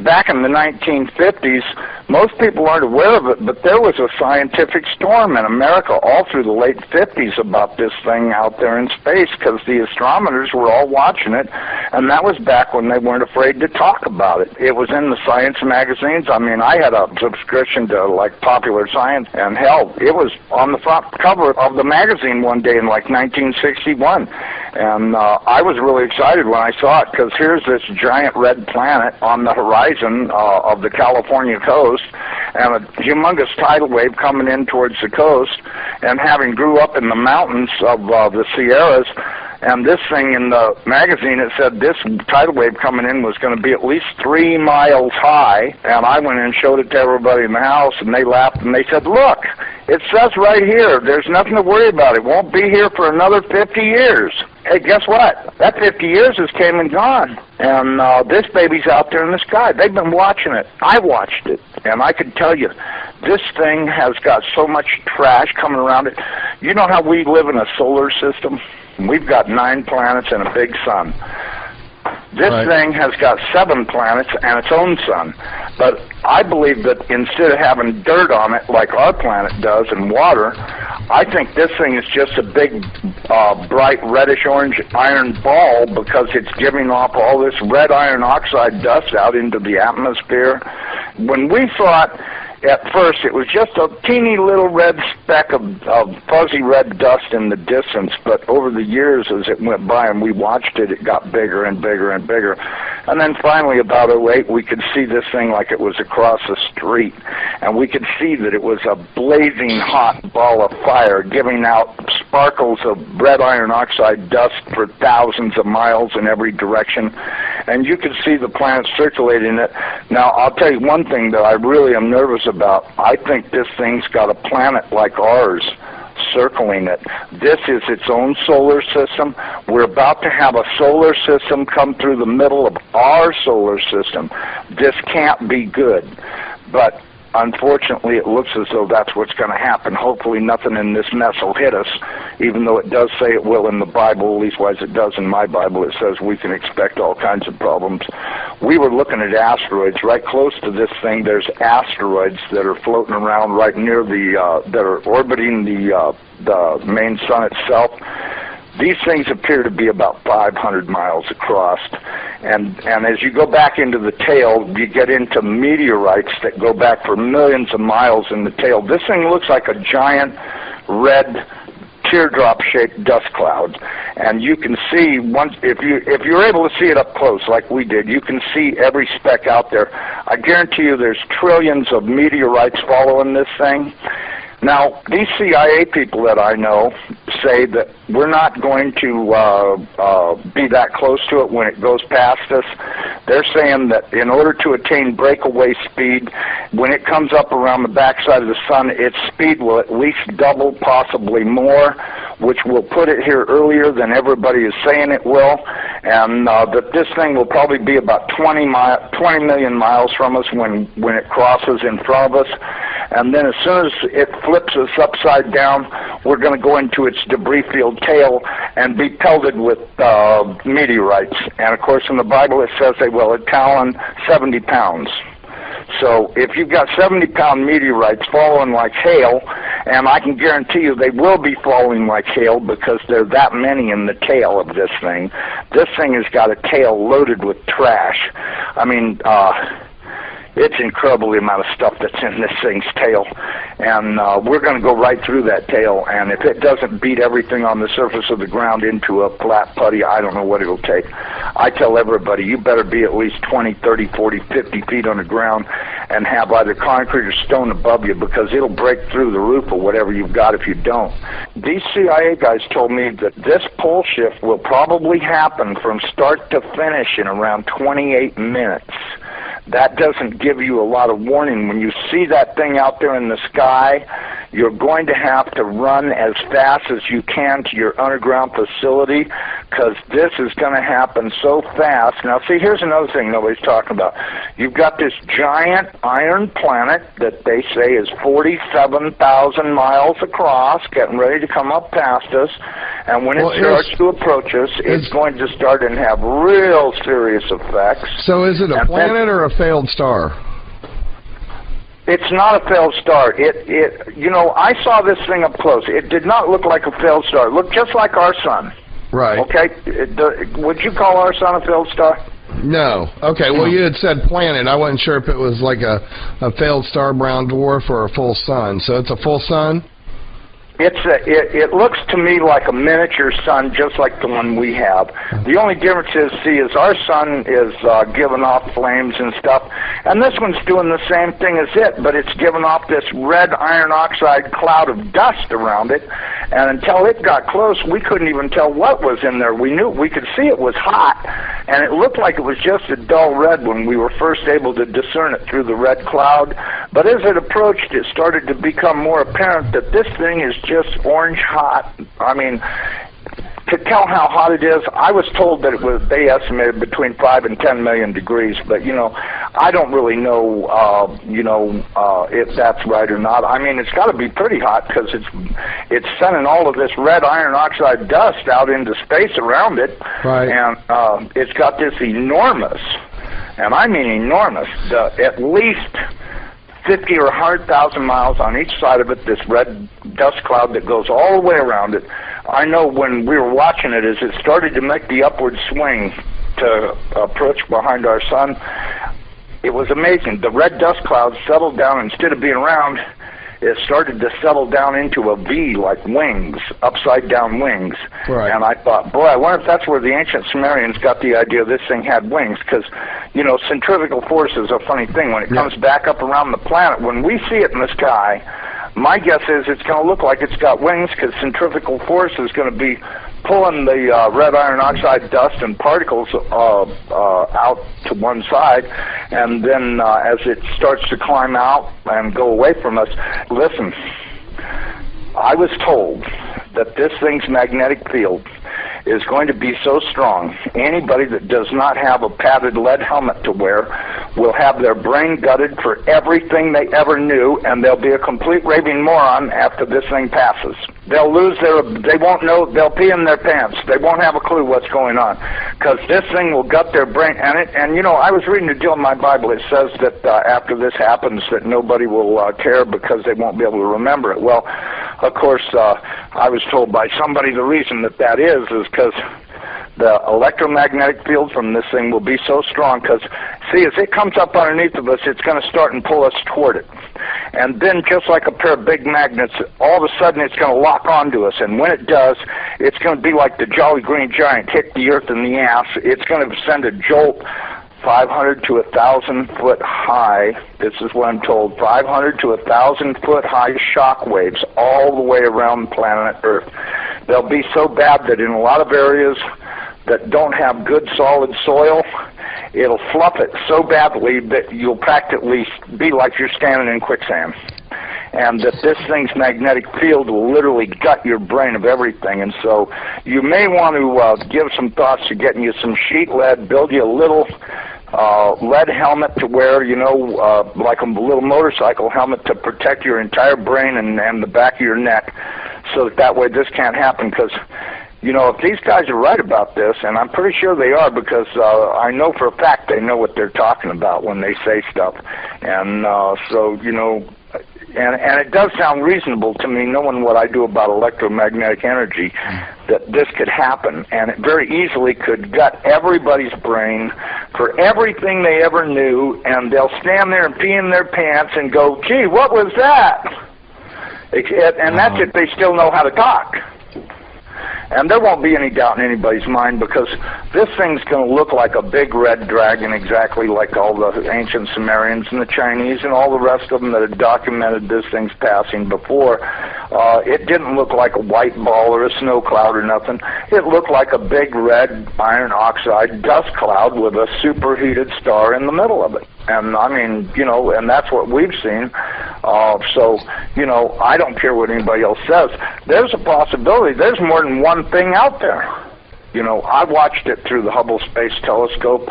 back in the 1950s, most people aren't aware of it, but there was a scientific storm in America all through the late 50s about this thing out there in space, because the astronomers were all watching it, and that was back when they weren't afraid to talk about it. It was in the science magazines. I mean, I had a subscription to, like, Popular Science, and hell, it was on the front cover of the magazine one day in, like, 1961. And I was really excited when I saw it, because here's this giant red planet on the horizon of the California coast, and a humongous tidal wave coming in towards the coast, and having grew up in the mountains of the Sierras, and this thing in the magazine, it said this tidal wave coming in was going to be at least 3 miles high, and I went and showed it to everybody in the house, and they laughed, and they said, look, it says right here, there's nothing to worry about. It won't be here for another 50 years. Hey, guess what? That 50 years has came and gone, and this baby's out there in the sky. They've been watching it. I watched it, and I can tell you, this thing has got so much trash coming around it. You know how we live in a solar system? We've got 9 planets and a big sun. This thing has got 7 planets and its own sun. But I believe that instead of having dirt on it like our planet does and water, I think this thing is just a big, bright reddish-orange iron ball, because it's giving off all this red iron oxide dust out into the atmosphere. When we thought at first it was just a teeny little red speck of fuzzy red dust in the distance, but over the years as it went by and we watched it, it got bigger and bigger and bigger. And then finally, about '08, we could see this thing like it was across the street, and we could see that it was a blazing hot ball of fire giving out sparkles of red iron oxide dust for thousands of miles in every direction, and you could see the planet circulating it. Now, I'll tell you one thing that I really am nervous about. I think this thing's got a planet like ours circling it. This is its own solar system. We're about to have a solar system come through the middle of our solar system. This can't be good. But unfortunately, it looks as though that's what's going to happen. Hopefully nothing in this mess will hit us, even though it does say it will in the Bible, leastwise it does in my Bible. It says we can expect all kinds of problems. We were looking at asteroids. Right close to this thing, there's asteroids that are floating around right near that are orbiting the main sun itself. These things appear to be about 500 miles across, and as you go back into the tail, you get into meteorites that go back for millions of miles in the tail. This thing looks like a giant red teardrop-shaped dust cloud, and you can see if you're able to see it up close like we did, you can see every speck out there. I guarantee you there's trillions of meteorites following this thing. Now, these CIA people that I know say that we're not going to be that close to it when it goes past us. They're saying that in order to attain breakaway speed, when it comes up around the backside of the sun, its speed will at least double, possibly more, which will put it here earlier than everybody is saying it will, and that this thing will probably be about 20 million miles from us when it crosses in front of us. And then as soon as it flips us upside down, we're going to go into its debris-filled tail and be pelted with meteorites. And, of course, in the Bible it says they will talon 70 pounds. So if you've got 70-pound meteorites falling like hail, and I can guarantee you they will be falling like hail because there are that many in the tail of this thing. This thing has got a tail loaded with trash. I mean, it's incredible the amount of stuff that's in this thing's tail, and we're going to go right through that tail, and if it doesn't beat everything on the surface of the ground into a flat putty, I don't know what it'll take. I tell everybody, you better be at least 20, 30, 40, 50 feet on the ground and have either concrete or stone above you, because it'll break through the roof or whatever you've got if you don't. These CIA guys told me that this pole shift will probably happen from start to finish in around 28 minutes. That doesn't give you a lot of warning. When you see that thing out there in the sky, you're going to have to run as fast as you can to your underground facility, because this is going to happen so fast. Now, see, here's another thing nobody's talking about. You've got this giant iron planet that they say is 47,000 miles across, getting ready to come up past us, and when it starts to approach us, it's going to start and have real serious effects. So is it a planet or a failed star? It's not a failed star. You know, I saw this thing up close. It did not look like a failed star. It looked just like our sun. Right. Okay. Would you call our sun a failed star? No. Okay. Well, you had said planet. I wasn't sure if it was like a failed star, brown dwarf, or a full sun. So it's a full sun? It looks to me like a miniature sun, just like the one we have. The only difference is our sun is giving off flames and stuff, and this one's doing the same thing as it, but it's giving off this red iron oxide cloud of dust around it, and until it got close, we couldn't even tell what was in there. We could see it was hot, and it looked like it was just a dull red when we were first able to discern it through the red cloud, but as it approached, it started to become more apparent that this thing is just orange hot. I mean, to tell how hot it is, I was told that they estimated between 5 and 10 million degrees, but, you know, I don't really know, if that's right or not. I mean, it's got to be pretty hot because it's sending all of this red iron oxide dust out into space around it, right. And it's got this enormous, and I mean enormous, at least 50 or 100,000 miles on each side of it, this red dust cloud that goes all the way around it. I know when we were watching it, as it started to make the upward swing to approach behind our sun, it was amazing. The red dust cloud settled down. Instead of being round, it started to settle down into a V, like wings, upside-down wings. Right. And I thought, boy, I wonder if that's where the ancient Sumerians got the idea this thing had wings, because, you know, centrifugal force is a funny thing. When it comes back up around the planet, when we see it in the sky, my guess is it's going to look like it's got wings, because centrifugal force is going to be pulling the red iron oxide dust and particles out to one side, and then as it starts to climb out and go away from us, listen, I was told that this thing's magnetic field is going to be so strong, anybody that does not have a padded lead helmet to wear will have their brain gutted for everything they ever knew, and they'll be a complete raving moron after this thing passes. They'll they won't know, they'll pee in their pants. They won't have a clue what's going on, because this thing will gut their brain. And you know, I was reading a deal in my Bible. It says that after this happens, that nobody will care because they won't be able to remember it. Well, of course, I was told by somebody the reason that is because the electromagnetic field from this thing will be so strong, because, see, as it comes up underneath of us, it's going to start and pull us toward it. And then, just like a pair of big magnets, all of a sudden it's going to lock onto us. And when it does, it's going to be like the Jolly Green Giant hit the earth in the ass. It's going to send a jolt 500 to 1,000 foot high. This is what I'm told. 500 to 1,000 foot high shock waves all the way around planet Earth. They'll be so bad that in a lot of areas that don't have good solid soil, it'll fluff it so badly that you'll practically be like you're standing in quicksand. And that this thing's magnetic field will literally gut your brain of everything. And so you may want to give some thoughts to getting you some sheet lead, build you a little lead helmet to wear, you know, like a little motorcycle helmet to protect your entire brain and the back of your neck, so that way this can't happen. Because, you know, if these guys are right about this, and I'm pretty sure they are, because I know for a fact they know what they're talking about when they say stuff. And so, you know, and it does sound reasonable to me, knowing what I do about electromagnetic energy, that this could happen. And it very easily could gut everybody's brain for everything they ever knew, and they'll stand there and pee in their pants and go, gee, what was that? And that's if they still know how to talk. And there won't be any doubt in anybody's mind, because this thing's going to look like a big red dragon, exactly like all the ancient Sumerians and the Chinese and all the rest of them that had documented this thing's passing before. It didn't look like a white ball or a snow cloud or nothing. It looked like a big red iron oxide dust cloud with a superheated star in the middle of it. And I mean, you know, and that's what we've seen. So, you know, I don't care what anybody else says. There's a possibility. There's more than one thing out there. You know, I watched it through the Hubble Space Telescope,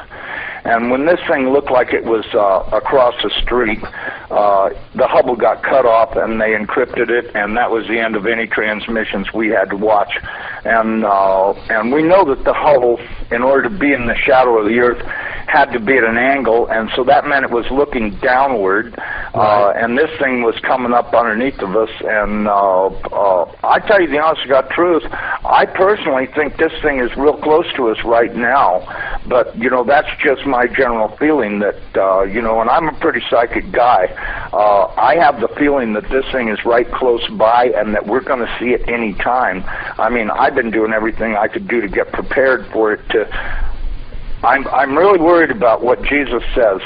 and when this thing looked like it was across the street, the Hubble got cut off and they encrypted it, and that was the end of any transmissions we had to watch. And we know that the Hubble, in order to be in the shadow of the Earth, had to be at an angle, and so that meant it was looking downward, and this thing was coming up underneath of us. And I tell you the honest to God truth, I personally think this thing is real close to us right now, but you know, that's just my general feeling that you know, and I'm a pretty psychic guy. I have the feeling that this thing is right close by and that we're going to see it any time. I mean, I've been doing everything I could do to get prepared for it. I'm really worried about what Jesus says.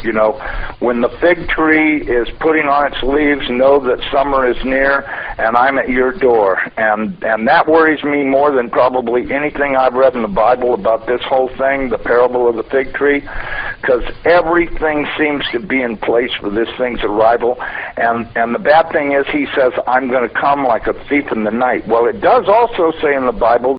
You know, when the fig tree is putting on its leaves, know that summer is near, and I'm at your door. And that worries me more than probably anything I've read in the Bible about this whole thing, the parable of the fig tree, because everything seems to be in place for this thing's arrival. And the bad thing is, he says, I'm going to come like a thief in the night. Well, it does also say in the Bible